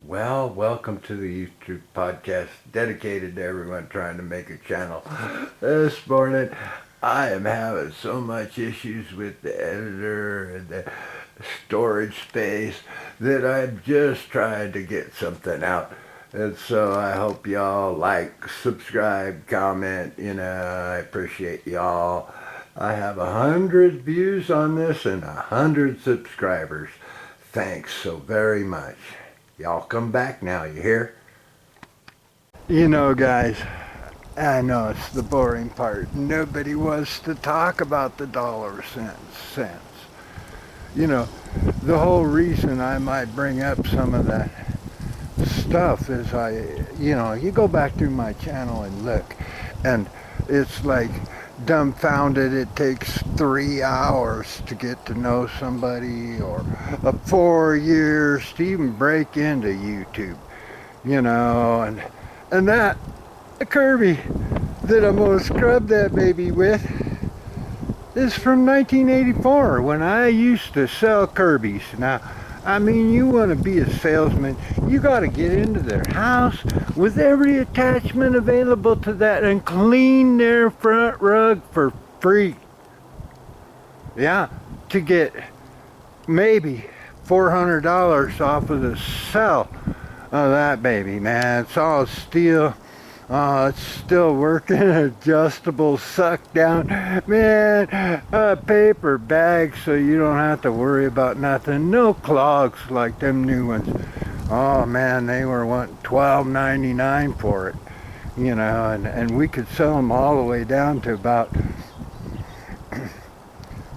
Well, welcome to the YouTube podcast dedicated to everyone trying to make a channel. This morning, I am having so much issues with the editor and the storage space that I'm just trying to get something out. And so I hope y'all like, subscribe, comment, I appreciate y'all. I have 100 views on this and 100 subscribers. Thanks so very much. Y'all come back now, you hear? Guys, I know it's the boring part. Nobody wants to talk about the dollar cents. The whole reason I might bring up some of that stuff is you go back through my channel and look, and it's like dumbfounded. It takes 3 hours to get to know somebody, or 4 years to even break into YouTube, and that Kirby that I'm gonna scrub that baby with is from 1984, when I used to sell Kirby's. Now, you want to be a salesman, you got to get into their house with every attachment available to that and clean their front rug for free. Yeah, to get maybe $400 off of the sell of that baby, man. It's all steel. Oh, it's still working. Adjustable, suck down, man. Paper bag, so you don't have to worry about nothing. No clogs like them new ones. Oh man, they were wanting $12.99 for it, and we could sell them all the way down to about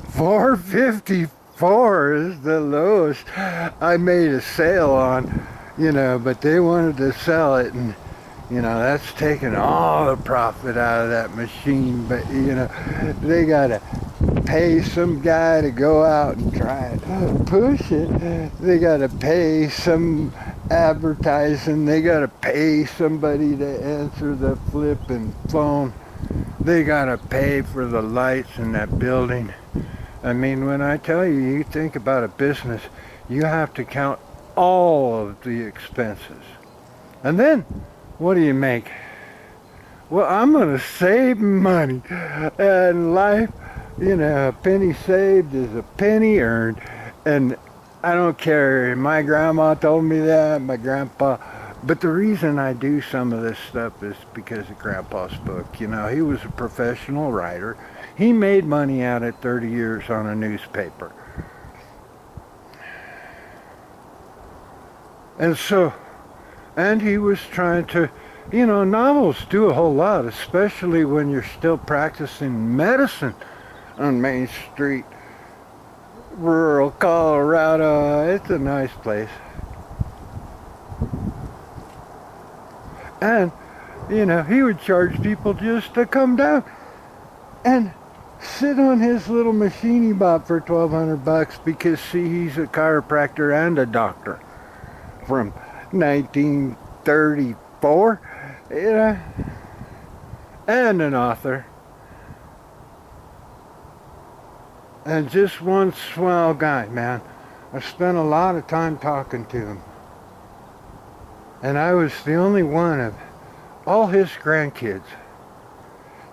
$4.54 is the lowest I made a sale on, but they wanted to sell it, and that's taking all the profit out of that machine. But, they got to pay some guy to go out and try and push it. They got to pay some advertising. They got to pay somebody to answer the flipping phone. They got to pay for the lights in that building. When I tell you, you think about a business, you have to count all of the expenses. And then, what do you make? Well, I'm going to save money. And life, a penny saved is a penny earned. And I don't care. My grandma told me that, my grandpa. But the reason I do some of this stuff is because of Grandpa's book. He was a professional writer. He made money out of 30 years on a newspaper. And he was trying to, novels do a whole lot, especially when you're still practicing medicine on Main Street, rural Colorado. It's a nice place. And, he would charge people just to come down and sit on his little machine he bought for $1,200 because, see, he's a chiropractor and a doctor from 1934, and an author, and just one swell guy, man. I spent a lot of time talking to him, and I was the only one of all his grandkids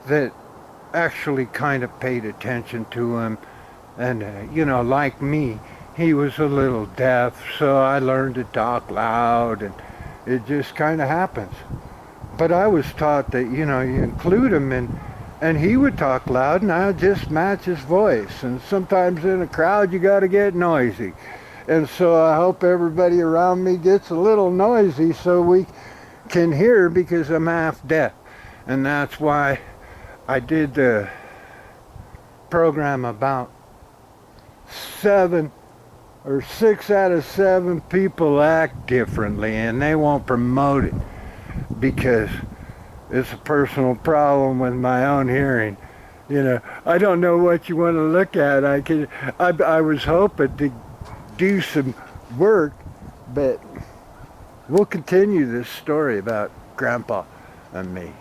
that actually kind of paid attention to him. And like me, he was a little deaf, so I learned to talk loud, and it just kind of happens. But I was taught that, you include him, and he would talk loud, and I just match his voice. And sometimes in a crowd, you got to get noisy. And so I hope everybody around me gets a little noisy so we can hear, because I'm half deaf. And that's why I did the program about 6 out of 7 people act differently, and they won't promote it because it's a personal problem with my own hearing. I don't know what you want to look at. I was hoping to do some work, but we'll continue this story about Grandpa and me.